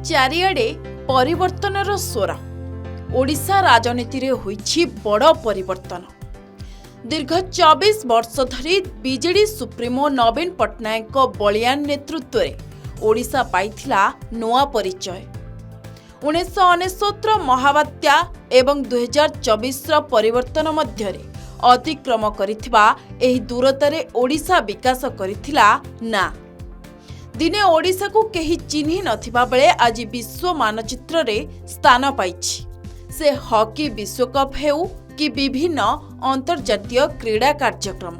चारिआडे परिवर्तनर स्वर ओडिशा राजनीति रे होईछि बड़ परिवर्तन। दीर्घ 24 वर्ष धरी बीजेडी सुप्रीमो नवीन पट्टनायक बलियान नेतृत्व में ओडिशा पाइथिला नोआ परिचय। 1969 महाबात्या एवं 2024 परिवर्तन मध्यरे अतिक्रम करिथिबा एही दूरतारे ओडिशा विकास करिथिला ना। दिने ओडिशा को केही चिन्हि नथिबा बेले आज विश्व मानचित्र रे स्थान पाइछि। से हॉकी विश्वकप हेउ कि विभिन्न अंतर्जातीय क्रीड़ा कार्यक्रम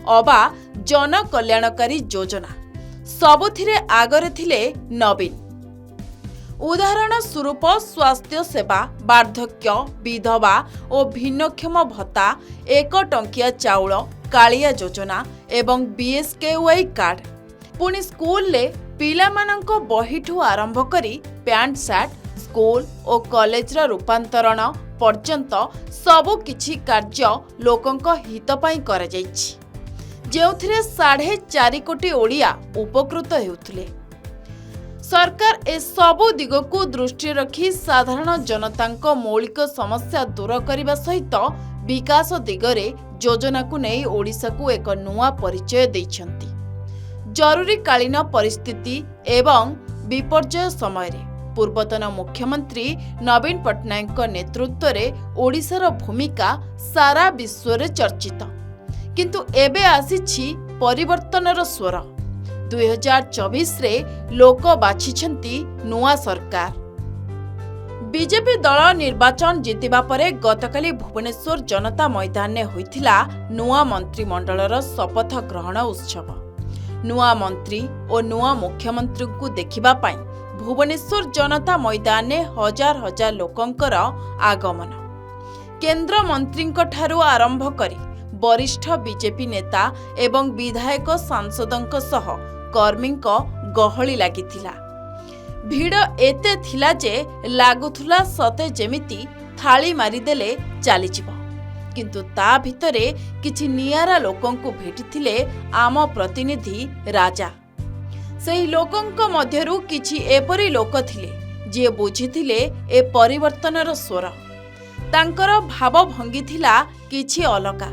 अबा जन कल्याणकारी योजना सबुथिरे आगरे थिले नवीन। उदाहरण स्वरूप स्वास्थ्य सेवा, वार्धक्य, विधवा और भिन्नक्षम भत्ता, 1 टंकिया चाउल, कालिया योजना एवं बीएसकेवाई कार्ड। पुणी स्कूल ले पिला मानंको बहिठू आरंभ करी पैंट सार्ट, स्कूल और कॉलेज रूपांतरण पर्यंत सबु किछि कार्य लोकंक हित पई करा जाइछि, जेउथिरे 4.5 कोटी ओडिया उपकृत हेउथिले। सरकार ए सबु दिगकू दृष्टि रखी साधारण जनतांको मौलिक समस्या दूर करने सहित विकास दिगरे योजना को नहीं ओडिशा को एक नुआ परिचय दैछंती। जरूरीकालीन परिस्थिति एवं विपर्यय समय रे पूर्वतन मुख्यमंत्री नवीन पट्टनायक नेतृत्व में ओडिशार भूमिका सारा विश्व रे चर्चित। किंतु एबे आसीछि परिवर्तनर स्वर। 2024 रे लोक बाछिछंती नुआ सरकार। बीजेपी दल निर्वाचन जितिबा परे गतकाली भुवनेश्वर जनता मैदान ने होइथिला नुआ मंत्रिमंडलर शपथ ग्रहण उत्सव। नुआ मंत्री और नुआ मुख्यमंत्री को देखिबा पाई भुवनेश्वर जनता मैदान ने हजार हजार लोकंकर आगमन। केंद्र मंत्रींक ठारू आरंभ करी वरिष्ठ बीजेपी नेता एवं विधायक सांसदंक सह कर्मींक गहली लागिथिला। भीड़ एते थिला जे लागुथुला सते जेमिति थाली मारिदेले चलीजिव। किंतु ता भितरे किछि नियारा लोकंकु भेटिथिले आम प्रतिनिधि राजा। सेही लोकंक मध्यरु किछि एपरि लोक थिले जे बुझिथिले ए परिवर्तनर स्वर। तांकर भाव भंगी थिला किछि अलगा।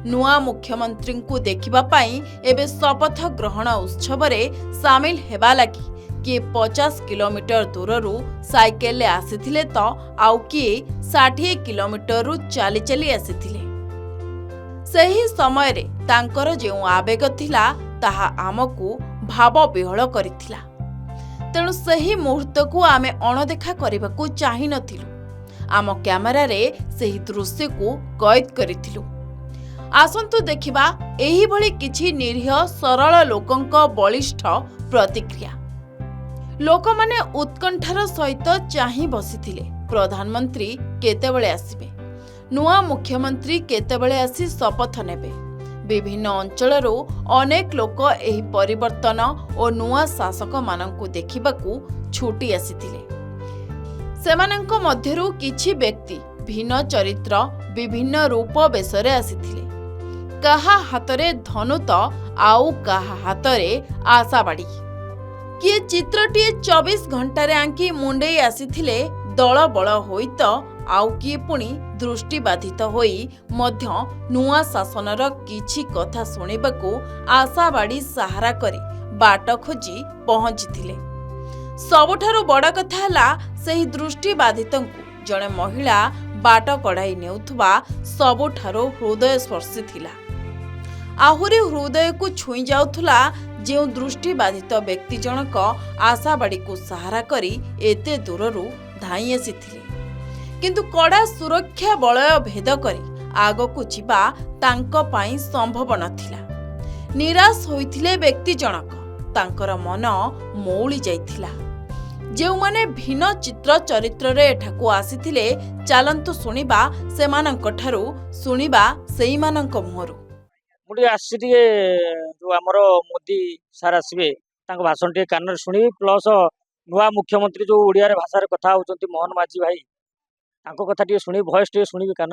नुआ मुख्यमंत्री को देखिबा पाई एबे शपथ ग्रहण उत्सव रे शामिल हेबा लागी किए 50 किलोमीटर दूररू साइकेल आसीथिले तो आउ किए 60 किलोमीटर रु चली चली आसीथिले। सही समय रे तांकर जे आवेग थिला ताहा आमको भाव विहल करिथिला। तेणु सही मुहूर्त को आमे अणदेखा करबाकू चाहि नथिलु। आम कैमरा रे सही दृश्य को कैद करिथिलु। आसंतु देखिबा एही भली किछि निरीह सरल लोकंक बलिष्ठ प्रतिक्रिया। लोक माने उत्कंठार सहित चाहि बसिथिले प्रधानमंत्री केतेबेले आसिबे, नुआ मुख्यमंत्री केतेबेले आसी शपथ नेबे। विभिन्न अंचलरू अनेक लोक एही परिवर्तन और नुआ शासक मानंकु देखिबाकू छुटी आसिथिले। सेमानंक मध्यरू किछि व्यक्ति भिन्न चरित्र विभिन्न रूप बेसरे आसिथिले। काहा हातरे धनु तो आउ काहा हातरे आशाबाड़ी। किए चित्रटीए 24 घंटारे आंकी मुंडे आसिथिले दल बल होई तो आउ किए पुणी दृष्टिबाधित होई मध्य नुआ शासनर किछि कथा सुनिबाकू आशाबाड़ी सहारा करी बाट खोजी पहुंचीथिले। सबुठारु बड़ कथा हला सेही दृष्टिबाधितंकु जणे महिला बाट कढ़ाई नेउथुबा सबुठारु हृदय स्पर्शी थिला। आहुरी हृदय को छुई जाउथुला जे दृष्टिबाधित व्यक्ति जनक आशाबाड़ी को सहारा करी एते दूररू धाई आसीथिले। किंतु कड़ा सुरक्षा बलय भेद करी आगकू जिबा तांको पाई संभव नथिला। निराश होइथिले व्यक्ति जनक। तांकर मन मौली जाइथिला। जे माने भिन्न चित्र चरित्र रे एठाकू आसीथिले चालंतु सुनिबा सेमानंक ठारू सुनिबा सेई मानंक मुहरु। मुझे आसी जो आमर मोदी सार आसवे भाषण टे कान शुणी प्लस नुआ मुख्यमंत्री जो ओडिया भाषा कथा होती मोहन माझी भाई कथा टे शुणी भयस टे शुणी कान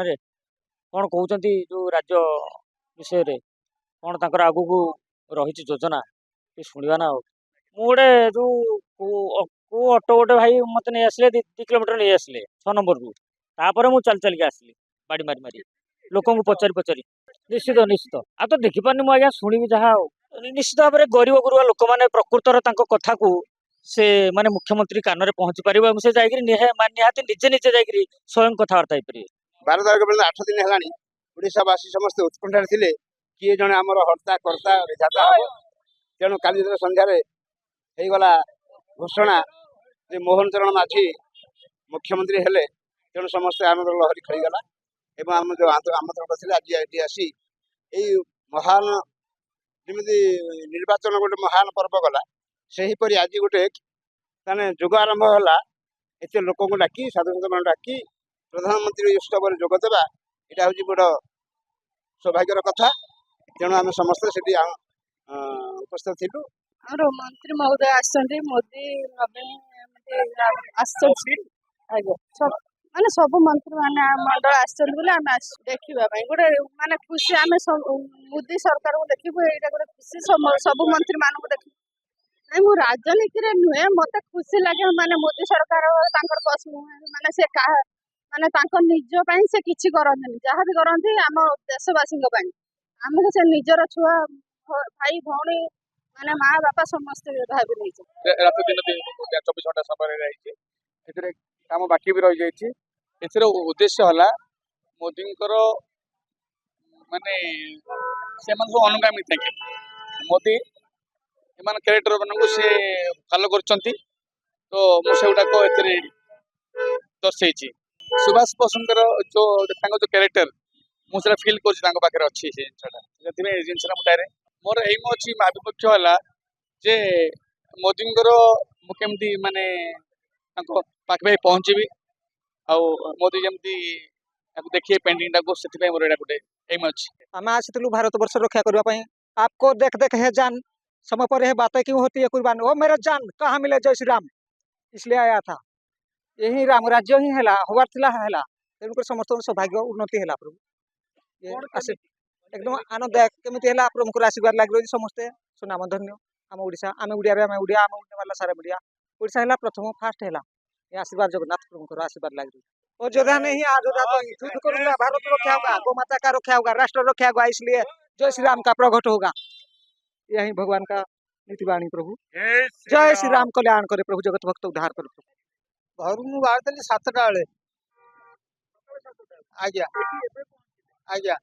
कौन कहते जो राज्य विषय कौन तर आगू रही योजना शुणा ना। गोटे जो को ऑटो गोटे भाई मत नहीं आसले 2 किलोमीटर नहीं आसले 6 नंबर रू तापर मु चल चल के आसली बाड़ी मारी मारी लोक पचारि पचारि निश्चित निश्चित आ तो देखी पारनी आज्ञा शुणी जहाँ निश्चित भाव में गरीब गुरुआ लोक मैंने प्रकृतर कथा को से माने मुख्यमंत्री कान में पहुंची पार से निहाती निजे निजे जाकि स्वयं कथबार्ता हो 12 तारिख पर्यंत 8 दिन है ओडावासी समस्त उत्कंठार थे किए जड़े आमर हर्ता कर्ता विधाता हम तेणु काली संध्यारे गला घोषणा जे मोहन चरण माझी मुख्यमंत्री हेले तेणु समस्ते आनंद लहरी खेलीगला एवं आम जो आमंत्रण करते आज ये आसी यही महान जमी निर्वाचन गोटे महान पर्व गला से हीपरी आज गोटे ताने जुग आरंभ है एत लोक डाकी साधु मान डाकी प्रधानमंत्री उत्सव में जोगदेवा यहाँ हूँ बड़ सौभाग्यर कथा तेणु आम समस्त से उपस्थित थिलु और मंत्री महोदय आसछन्ति मोदी माने सब मंत्री माने मंडल आसछन्ति बोले आम देखिबा पई गोटे माने खुशी आम मोदी सरकार को देखिबो एटा गोटे खुशी सब मंत्री मान को देखि नहीं मु राजनीति रे नुहे मते खुशी लागे माने मोदी सरकार तांकर माने से माने तांको निज पई से किछि करन्ति जहाँ भी करन्ति आम देशवासी पई आमको से निजर छुआ भाई भौणी माने माँ बापा समस्त भाभी नहीं रात दिन 24 घंटा समय रही काम बाकी भी रही जाइए एथर उद्देश्य है मोदी माने से सब अनुगामी थे मोदी एमान कैरेक्टर मानक से फॉलो कर तो मुझे दर्शे सुभाष बोसंकर जो कैरेक्टर मुझे फिल कर अच्छी से जिनसा मुझे मोर एम अच्छी आभिमुख्य है जे मोदी मुझे माने पाखे पहुँची आ मोदी जमी देखिए पेंटिंग से मोर यहाँ गोटे एम अच्छी आम आसलु भारत वर्ष रक्षा करने आपको देख देख है जान समय पर बातें क्यों होती है कुर्बान ओ मेरा जान कहाँ मिले जय श्री राम इसलिए आया था यही राम राज्य ही है हबार था तेणुक समस्त सौभाग्य उन्नति है प्रभु एकदम आनंददायक केमी है प्रभुकर आशीर्वाद लग रही समस्ते सुनाम धन्य आम ओडिशा आम उड़िया आम उड़िया आम वाला सारा मीडिया ओडिशा है प्रथम फास्ट है ये आशीर्वाद जगन्नाथ प्रभुकर आशीर्वाद लग रही अयोध्या नहीं अयोध्या तो युद्ध करूंगा भारत रक्षा होगा गौ माता का रक्षा होगा राष्ट्र रक्षा होगा इसलिए जय श्री राम का प्रकट होगा यही भगवान का नीतिवाणी प्रभु जय श्री राम कल्याण करे प्रभु जगत भक्त उद्धार करे प्रभु घर मुझे बाहर देली 7टा बेले आज्ञा आज्ञा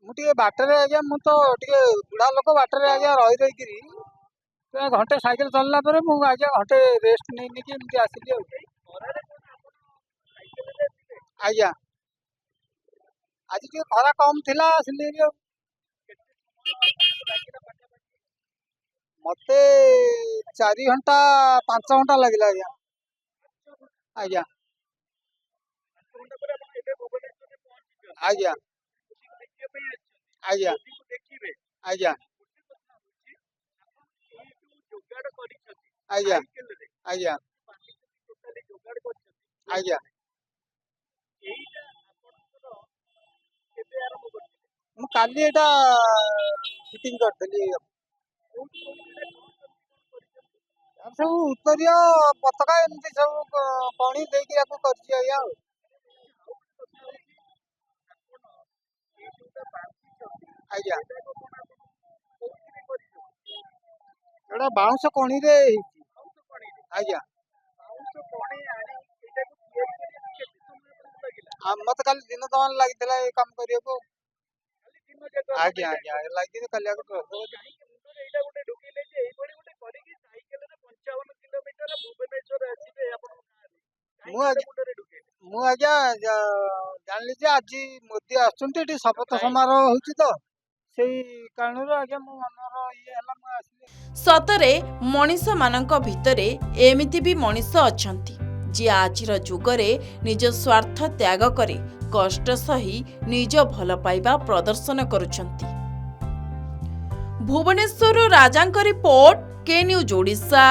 मुझे बाटर आज्ञा मु तो बुढ़ा लोक बाटर आज्ञा रही रही घंटे साइकिल चलला पर मुझे आज्ञा घंटे रेस्ट नहीं नहीं आसिली आज्ञा आज खरा कम थिला आसिली मते 4 घंटा 5 घंटा लगे आज्ञा आज्ञा आज्ञा आज्ञा आज्ञा आज्ञा आज्ञा आज्ञा मु काली एटा फिटिंग करदेली सब उत्तरीय पताका एमती सब पानी देकी याको करछि आया आज्ञा एटा बाउंस कोणी रे आज्ञा मत खाली दिन दमान लगी काम करियो आज्ञा आज्ञा लगी कलिया मु आज्ञा जानी जे आज मोदी आसुंती शपथ समारोह होची तो सेही कारण आज्ञा मो मनर ये हला मु आसली सतरे मनीष मानक भितरे एमिति भी मनीष अछंती जे आजिर जुगरे निज स्वार्थ त्याग करे कष्ट सही निज भल पाइबा प्रदर्शन करुछंती। भुवनेश्वर राजांक रिपोर्ट के न्यूज ओडिशा।